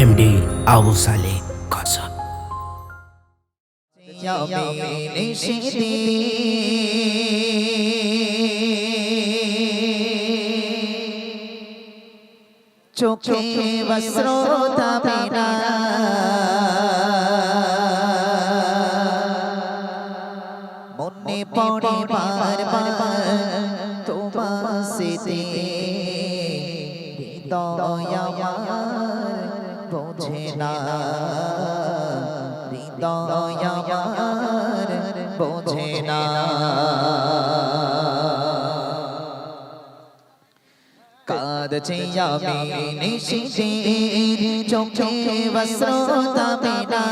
MD Abu Saleh কাসম। চোখে বস্রোতা বিনা মনে পড়ে বার বার তোমার স্মৃতি, হৃদয় আমার বোঝে না, হৃদয় আমার বোঝে না। কাঁদছে আমি নিশিতে চোখে বস্রোতা বিনা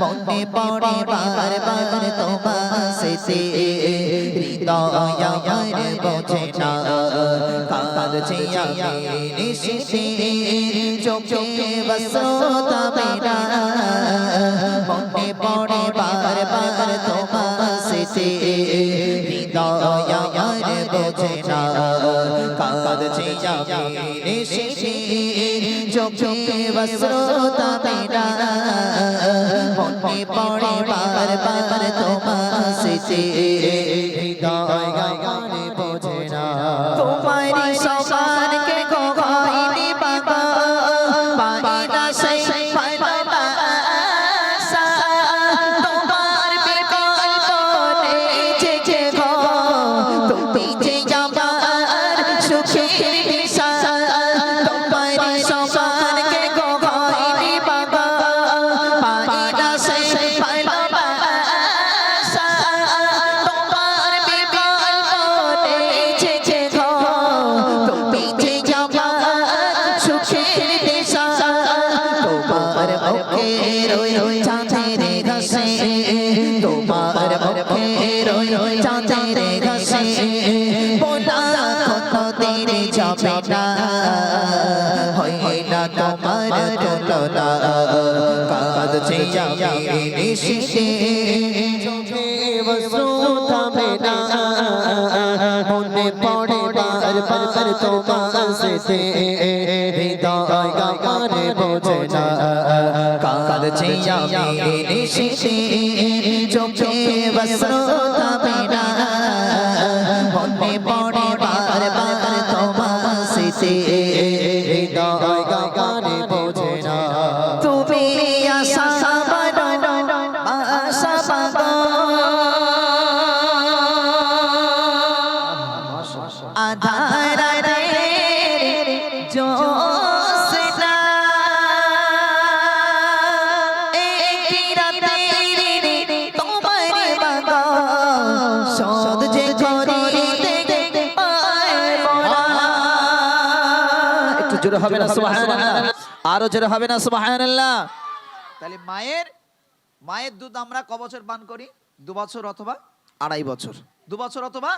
মনে পড়ে বার বার তোমার স্মৃতি, হৃদয় আমার বোঝে না। কাঁদছে আমি নিশিতে চোখে বস্রোতা বিনা মনে পড়ে বার বার তোমার স্মৃতি, হৃদয় আমার বোঝে না। কাঁদছে আমি নিশিতে চোখে বস্রোতা বিনা মনে পড়ে বার বার তোমার স্মৃতি, হৃদয় আমার বোঝে না। তোমারি সমানকে কখনো বাবা পাই না সেই ভালোবাসা, তোমার বিকল্প নেই যে গো, তুমি যে আমার সুখের দিশা। তোমারি সমানকে কখনো বাবা পাই না সেই ভালোবাসা, তোমার বিকল্প নেই যে গো, তুমি যে আমার সুখের দিশা। তোমার মুখে রই চাঁদের ঘাসে, তোমার মুখে রই চাঁদের ঘাসে, বলা কোনো দিন যাবে না, হয় না তোমার তুলনা। কাঁদছে আমি নিশিতে চোখে বস্রোতা বিনা মনে পড়ে বার বার তোমার স্মৃতি, হৃদয় আমার বোঝে না। কাঁদছে আমি নিশিতে চোখে বস্রোতা বিনা মনে পড়ে বার বার তোমার স্মৃতি, হৃদয় আমার বোঝে না। তুমি আশা বানো আশা বানো আধার রে জোসনা, একটি রাতে তোমার বাবা শোধ যে করিতে পারবো না। একটু জোরে হবে না সুবহানাল্লাহ, আরো জোরে হবে না সুবহানাল্লাহ। তাহলে মায়ের দুধ আমরা ক বছর পান করি? 2 বছর অথবা 2.5 বছর, 2 বছর অথবা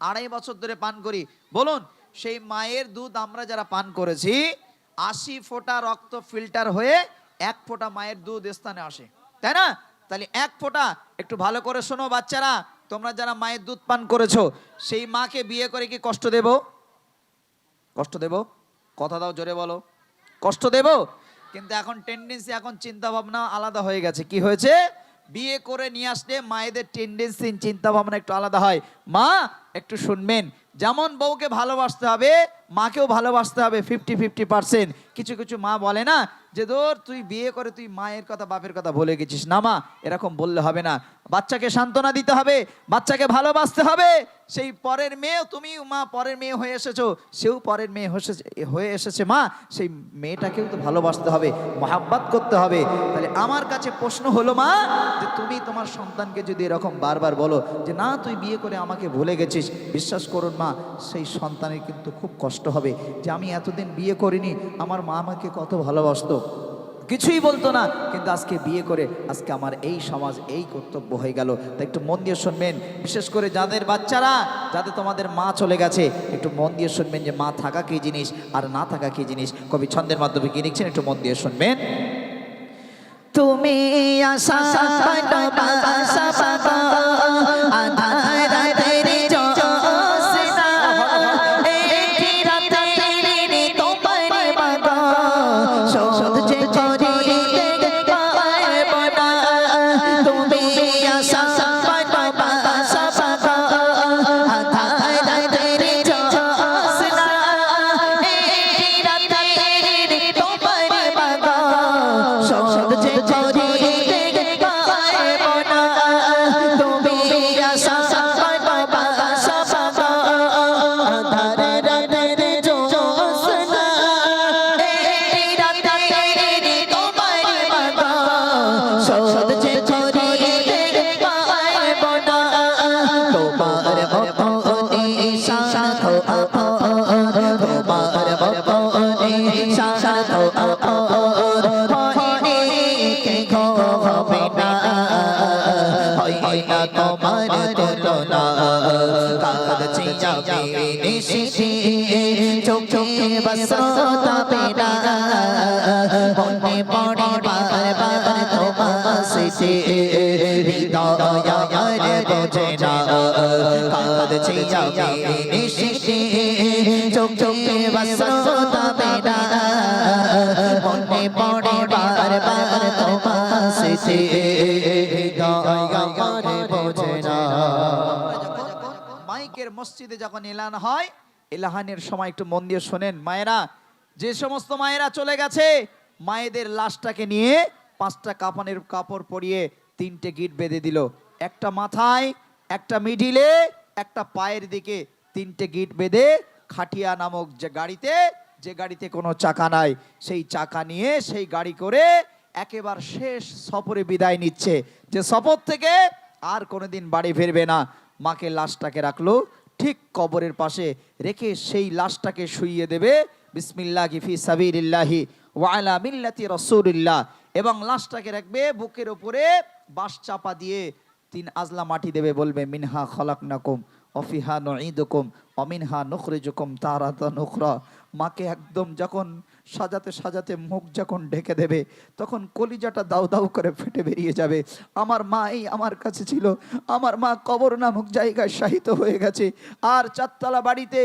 2.5 বছর ধরে পান করি। বলুন, সেই মায়ের দুধ আমরা যারা পান করেছি 80 ফোঁটা রক্ত ফিল্টার হয়ে 1 ফোঁটা মায়ের দুধ স্থানে আসে, তাই না? তাহলে 1 ফোঁটা, একটু ভালো করে শোনো বাচ্চারা, তোমরা যারা মায়ের দুধ পান করেছো, সেই মাকে বিয়ে করে কি কষ্ট দেব? কষ্ট দেব? কথা দাও, জোরে বলো, কষ্ট দেব? কিন্তু এখন টেন্ডেন্সি, এখন চিন্তা ভাবনা আলাদা হয়ে গেছে। কি হয়েছে? বিয়ে করে নিয়ে আসলে মায়েদের টেন্ডেন্সি, চিন্তা ভাবনা একটু আলাদা হয়। মা একটু শুনবেন, যেমন বউকে ভালোবাসতে হবে মাকেও ভালোবাসতে হবে 50-50%। কিছু কিছু মা বলে না যে ধর তুই বিয়ে করে তুই মায়ের কথা বাপের কথা ভুলে গেছিস। না মা, এরকম বললে হবে না। বাচ্চাকে সান্ত্বনা দিতে হবে, বাচ্চাকে ভালোবাসতে হবে। সেই পরের মেয়ে, তুমি মা পরের মেয়ে হয়ে এসেছো, সেও পরের মেয়ে হয়ে এসেছে মা, সেই মেয়েটাকেও তো ভালোবাসতে হবে, মহাব্বত করতে হবে। তাহলে আমার কাছে প্রশ্ন হলো মা, যে তুমি তোমার সন্তানকে যদি এরকম বারবার বলো যে না তুই বিয়ে করে আমাকে ভুলে গেছিস, বিশ্বাস করুন মা, সেই সন্তানের কিন্তু খুব কষ্ট হবে যে আমি এতদিন বিয়ে করিনি, আমার মা আমাকে কত ভালোবাসতো, কিছুই বলতো না, কিন্তু আজকে বিয়ে করে আজকে আমার এই সমাজ এই কর্তব্য হয়ে গেল। তাই একটু মন দিয়ে শুনবেন, বিশেষ করে যাদের বাচ্চারা, যাদের তোমাদের মা চলে গেছে, একটু মন দিয়ে শুনবেন যে মা থাকা কি জিনিস আর না থাকা কি জিনিস। কবি ছন্দের মাধ্যমে কি লিখছেন একটু মন দিয়ে শুনবেন। তুমি আশা ভালোবাসা পাবা আধার রাতের জোছনা, একটি রাতে তোমার বাবা শোধ বতনে সারত আপন হইনি কে হবে না হয় না তোমার তুলনা কাঁদছি আমি নিশিতে চোখে বসতা বেনা মনে পড়ে বারবার তোমার সিতে হৃদয় বোঝে না কাঁদছি আমি নিশিতে চোখে বসতা বেনা মনে পড়ে বারবার তোমার সিতে হৃদয় বোঝে না। মাইকের মসজিদে যখন এলান হয়, এলাহানের সময় একটু মন দিয়ে শোনেন মায়েরা, যে সমস্ত মায়েরা চলে গেছে মায়েদের লাশটাকে নিয়ে 5টা কাফনের কাপড় পরিয়ে 3টে গিট বেঁধে দিল, একটা মাথায়, একটা মিডিলে, একটা পায়ের দিকে 3টে গিট বেঁধে খাটিয়া নামক যে গাড়িতে কোনো চাকা নাই সেই চাকা নিয়ে সেই গাড়ি করে একেবারে শেষ সফরে বিদায় নিচ্ছে, যে সফর থেকে আর কোনোদিন বাড়ি ফিরবে না। মাকে লাশটাকে রাখলো ঠিক কবরের পাশে রেখে সেই লাশটাকে শুইয়ে দেবে বিসমিল্লাহি ফি সাবিলিল্লাহি ওয়া আলা মিল্লাতি রাসূলিল্লাহ, এবং লাশটাকে রাখবে বুকের উপরে বাঁশ চাপা দিয়ে 3 আজলা মাটি দেবে, বলবে মিনহা খলাকনাকুম ওয়া ফিহা নুঈদুকুম ওয়া মিনহা নুখরিজুকুম তারাতান উখরা। মাকে একদম যখন সাজাতে মুখ যখন ঢেকে দেবে তখন কলিজাটা দাউ দাউ করে ফেটে বেরিয়ে যাবে। আমার মা এই আমার কাছে ছিল, আমার মা কবর নামক জায়গায় শায়িত হয়ে গেছে, আর 4তলা বাড়িতে,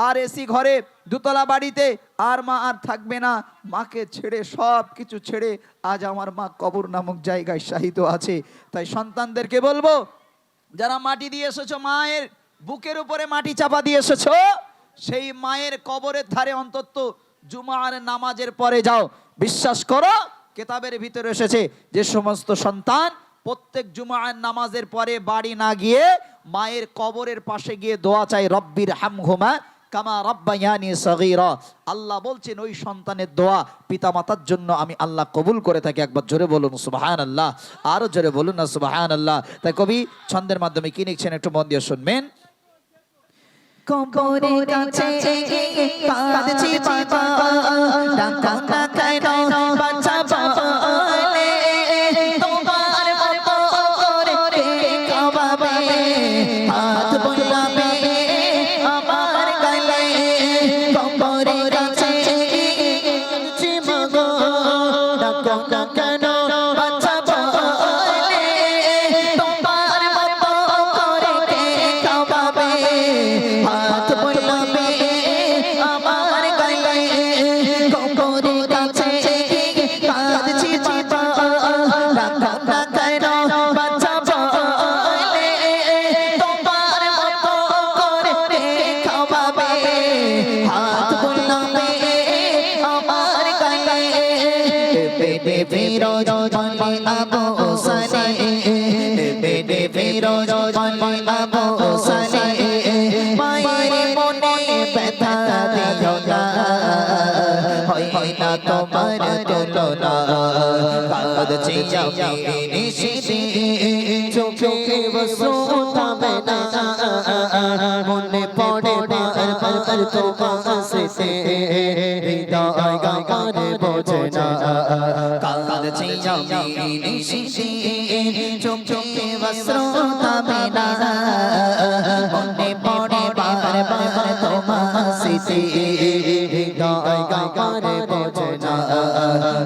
আর এসি ঘরে, 2তলা বাড়িতে আর মা আর থাকবে না। মাকে ছেড়ে সব কিছু ছেড়ে আজ আমার মা কবর নামক জায়গায় শায়িত আছে। তাই সন্তানদেরকে বলবো, যারা মাটি দিয়ে এসেছো, মায়ের বুকের উপরে মাটি চাপা দিয়ে এসেছো, সেই মায়ের কবরের ধারে অন্তত জুমার নামাজের পরে যাও। বিশ্বাস করো কিতাবের ভিতরে এসেছে যে সমস্ত সন্তান প্রত্যেক জুমার নামাজের পরে বাড়ি না গিয়ে মায়ের কবরের পাশে গিয়ে দোয়া চাই, রব্বির হামহুমা কামা রাব্বায়ানি সগীরা, আল্লাহ বলছেন ওই সন্তানের দোয়া পিতামাতার জন্য আমি আল্লাহ কবুল করে থাকি। একবার জোরে বলুন সুবহানাল্লাহ, আরো জোরে বলুন না সুবহানাল্লাহ। তাই কবি ছন্দের মাধ্যমে কি লিখছেন একটু মন দিয়ে শুনবেন। কবরে কাছে কাঁদছি বাবা ডাকা ডাকা বাচ্চা বলে তোমার মতো করে কাবাবে হাত বোলাবে আমার গালে কবরে কাছে কাঁদছি বাবা ডাকা ডাকা বাচ্চা বলে তোমার মতো করে কাবাবে হাত বোলাবে আমার গালে কবরে কাছে কাঁদছি বাবা ডাকা ডাকা বাচ্চা বলে তোমার মতো করে খাওয়াবে হাত বোলাবে আমার গালে বেদে ফিরোজ বলে আবু সালে বেদে ফিরোজ বলে আবু সালে মায়ের মনে ব্যথা দিও না হয় না তোমার তুলনা কাঁদছি আমি নিশিতে চোখে বসতাবে না মনে পড়ে বারবার তোমার সিতে হৃদয় গানে বোঝে না কাঁদছি আমি নিশিতে চোখে বসতাবে না মনে পড়ে বারবার তোমার সিতে হৃদয় গানে বোঝে না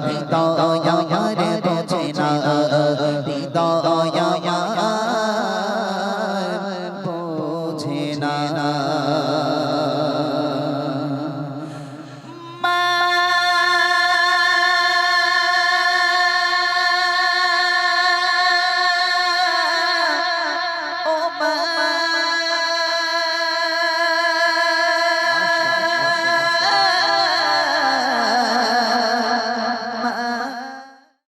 হৃদয় গানে বোঝে না হৃদয় বোঝে না। মা ও মা